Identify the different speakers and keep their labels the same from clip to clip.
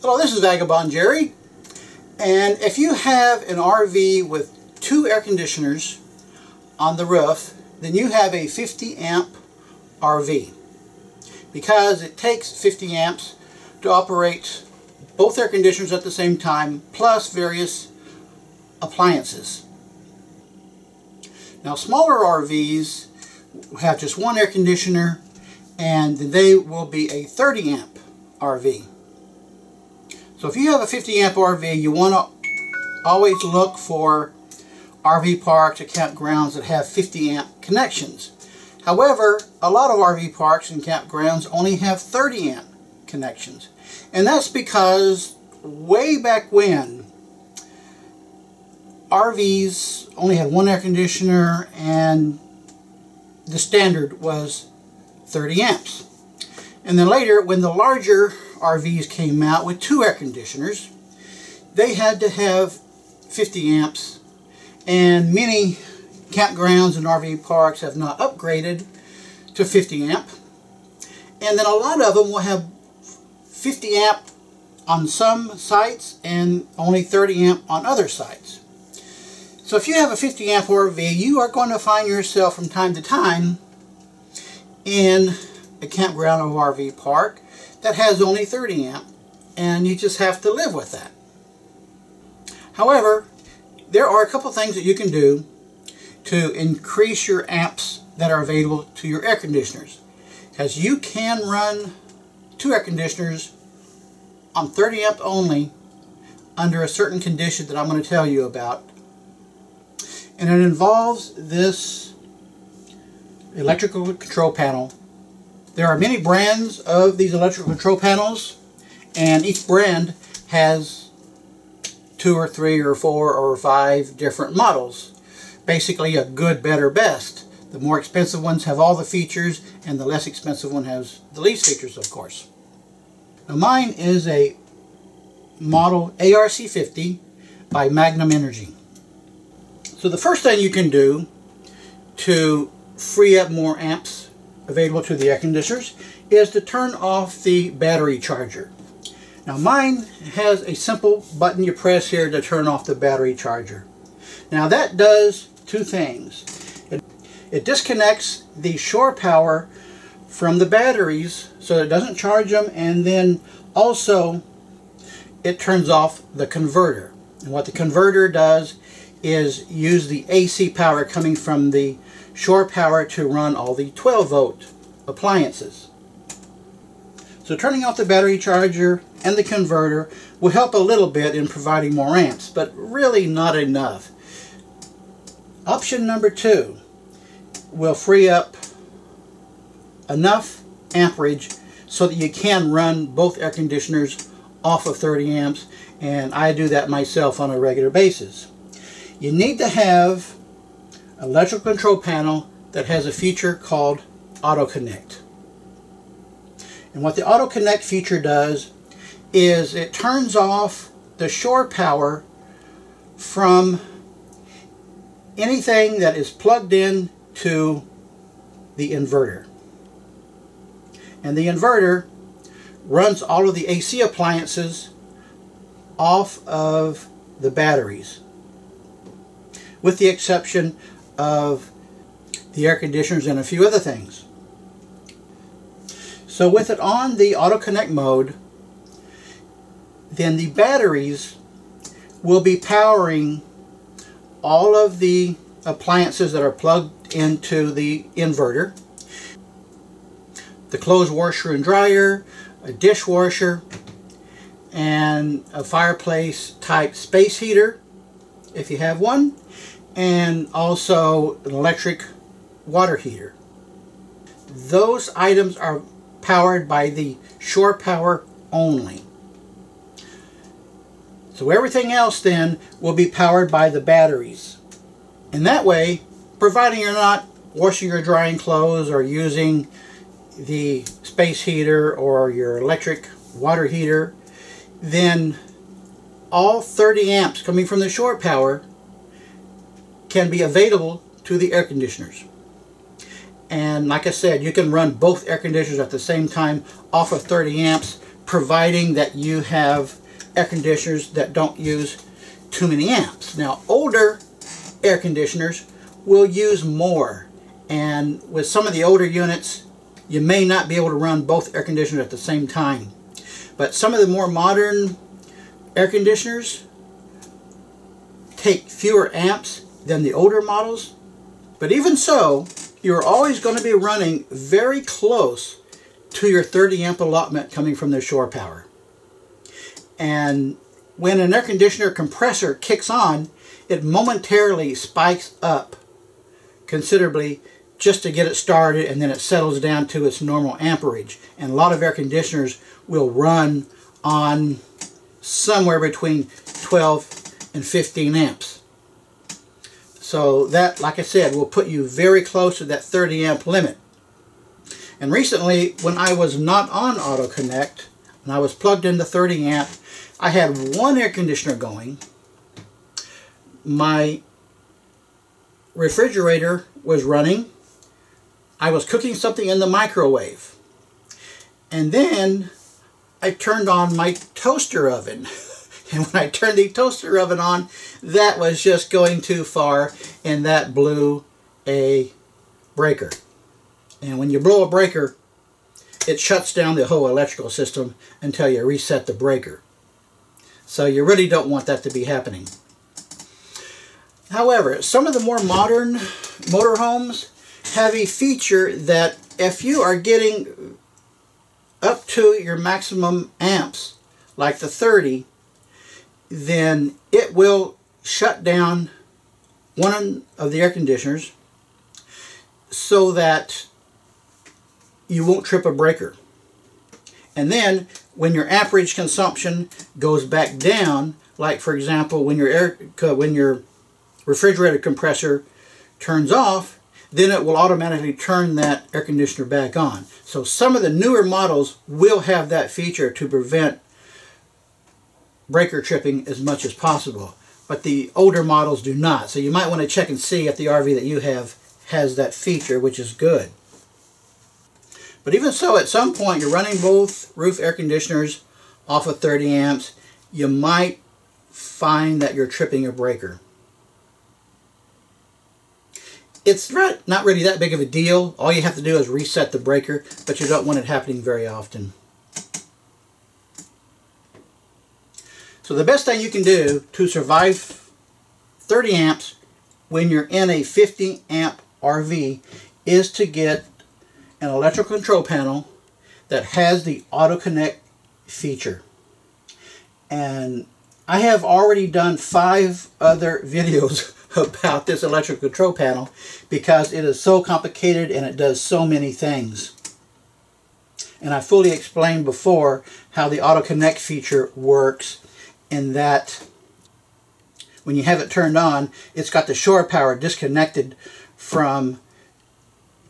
Speaker 1: Hello, this is Vagabond Jerry, and if you have an RV with 2 air conditioners on the roof, then you have a 50 amp RV, because it takes 50 amps to operate both air conditioners at the same time, plus various appliances. Now, smaller RVs have just 1 air conditioner, and they will be a 30 amp RV. So if you have a 50 amp RV, you want to always look for RV parks or campgrounds that have 50 amp connections. However, a lot of RV parks and campgrounds only have 30 amp connections. And that's because way back when, RVs only had 1 air conditioner and the standard was 30 amps. And then later, when the larger RVs came out with 2 air conditioners, they had to have 50 amps, and many campgrounds and RV parks have not upgraded to 50 amp. And then a lot of them will have 50 amp on some sites and only 30 amp on other sites. So if you have a 50 amp RV, you are going to find yourself from time to time in a campground or RV park that has only 30 amp, and you just have to live with that. However, there are a couple things that you can do to increase your amps that are available to your air conditioners, because you can run 2 air conditioners on 30 amp only under a certain condition that I'm going to tell you about. And it involves this electrical control panel. There are many brands of these electrical control panels, and each brand has 2 or 3 or 4 or 5 different models. Basically a good, better, best. The more expensive ones have all the features, and the less expensive one has the least features, of course. Now, mine is a model ARC50 by Magnum Energy. So the first thing you can do to free up more amps available to the air conditioners is to turn off the battery charger. Now, mine has a simple button you press here to turn off the battery charger. Now, that does 2 things. It disconnects the shore power from the batteries so it doesn't charge them, and then also it turns off the converter. And what the converter does is use the AC power coming from the shore power to run all the 12-volt appliances. So turning off the battery charger and the converter will help a little bit in providing more amps, but really not enough. Option number 2 will free up enough amperage so that you can run both air conditioners off of 30 amps, and I do that myself on a regular basis. You need to have an electrical control panel that has a feature called Auto Connect. And what the Auto Connect feature does is it turns off the shore power from anything that is plugged in to the inverter. And the inverter runs all of the AC appliances off of the batteries, with the exception of the air conditioners and a few other things. So with it on the Auto Connect mode, then the batteries will be powering all of the appliances that are plugged into the inverter. The clothes washer and dryer, a dishwasher, and a fireplace type space heater if you have one, and also an electric water heater. Those items are powered by the shore power only. So everything else then will be powered by the batteries. And that way, providing you're not washing or drying clothes or using the space heater or your electric water heater, then all 30 amps coming from the shore power can be available to the air conditioners. And like I said, you can run both air conditioners at the same time off of 30 amps providing that you have air conditioners that don't use too many amps. Now, older air conditioners will use more, and with some of the older units you may not be able to run both air conditioners at the same time. But some of the more modern air conditioners take fewer amps than the older models. But even so, you're always going to be running very close to your 30 amp allotment coming from the shore power. And when an air conditioner compressor kicks on, it momentarily spikes up considerably just to get it started, and then it settles down to its normal amperage. And a lot of air conditioners will run on somewhere between 12 and 15 amps. So that, like I said, will put you very close to that 30 amp limit. And recently, when I was not on Auto Connect, and I was plugged into 30 amp, I had one air conditioner going. My refrigerator was running. I was cooking something in the microwave. And then I turned on my toaster oven. And when I turned the toaster oven on, that was just going too far, and that blew a breaker. And when you blow a breaker, it shuts down the whole electrical system until you reset the breaker. So you really don't want that to be happening. However, some of the more modern motorhomes have a feature that if you are getting up to your maximum amps, like the 30, then it will shut down one of the air conditioners so that you won't trip a breaker. And then when your amperage consumption goes back down, like for example when your refrigerator compressor turns off, then it will automatically turn that air conditioner back on. So some of the newer models will have that feature to prevent breaker tripping as much as possible, but the older models do not. So you might want to check and see if the RV that you have has that feature, which is good. But even so, at some point you're running both roof air conditioners off of 30 amps, you might find that you're tripping a breaker. It's not really that big of a deal. All you have to do is reset the breaker, but you don't want it happening very often. So the best thing you can do to survive 30 amps when you're in a 50 amp RV is to get an electrical control panel that has the Auto Connect feature. And I have already done 5 other videos about this electrical control panel because it is so complicated and it does so many things. And I fully explained before how the Auto Connect feature works, in that when you have it turned on, it's got the shore power disconnected from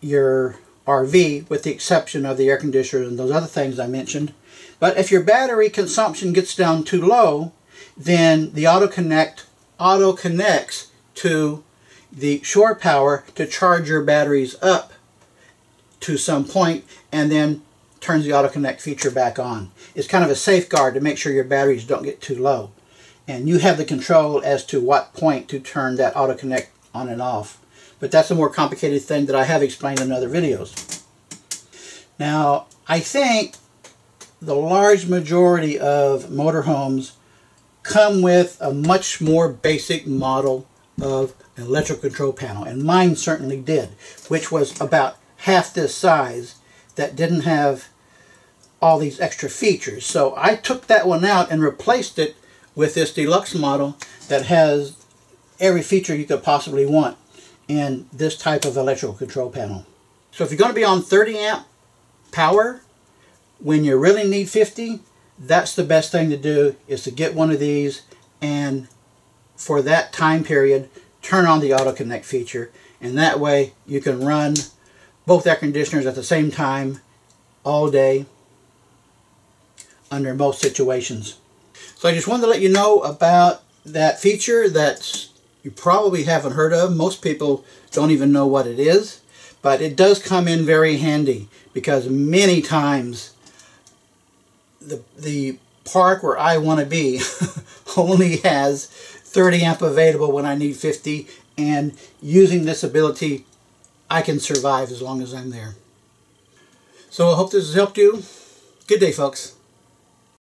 Speaker 1: your RV, with the exception of the air conditioner and those other things I mentioned. But if your battery consumption gets down too low, then the Auto Connect auto connects to the shore power to charge your batteries up to some point, and then turns the Auto Connect feature back on. It's kind of a safeguard to make sure your batteries don't get too low. And you have the control as to what point to turn that Auto Connect on and off. But that's a more complicated thing that I have explained in other videos. Now, I think the large majority of motorhomes come with a much more basic model of an electrical control panel, and mine certainly did, which was about half this size, that didn't have all these extra features. So I took that one out and replaced it with this deluxe model that has every feature you could possibly want in this type of electrical control panel. So if you're going to be on 30 amp power when you really need 50, that's the best thing to do, is to get one of these, and for that time period turn on the Auto Connect feature, and that way you can run both air conditioners at the same time all day under most situations. So I just wanted to let you know about that feature that you probably haven't heard of. Most people don't even know what it is, but it does come in very handy, because many times the park where I want to be only has 30 amp available when I need 50, and using this ability I can survive as long as I'm there. So I hope this has helped you. Good day, folks.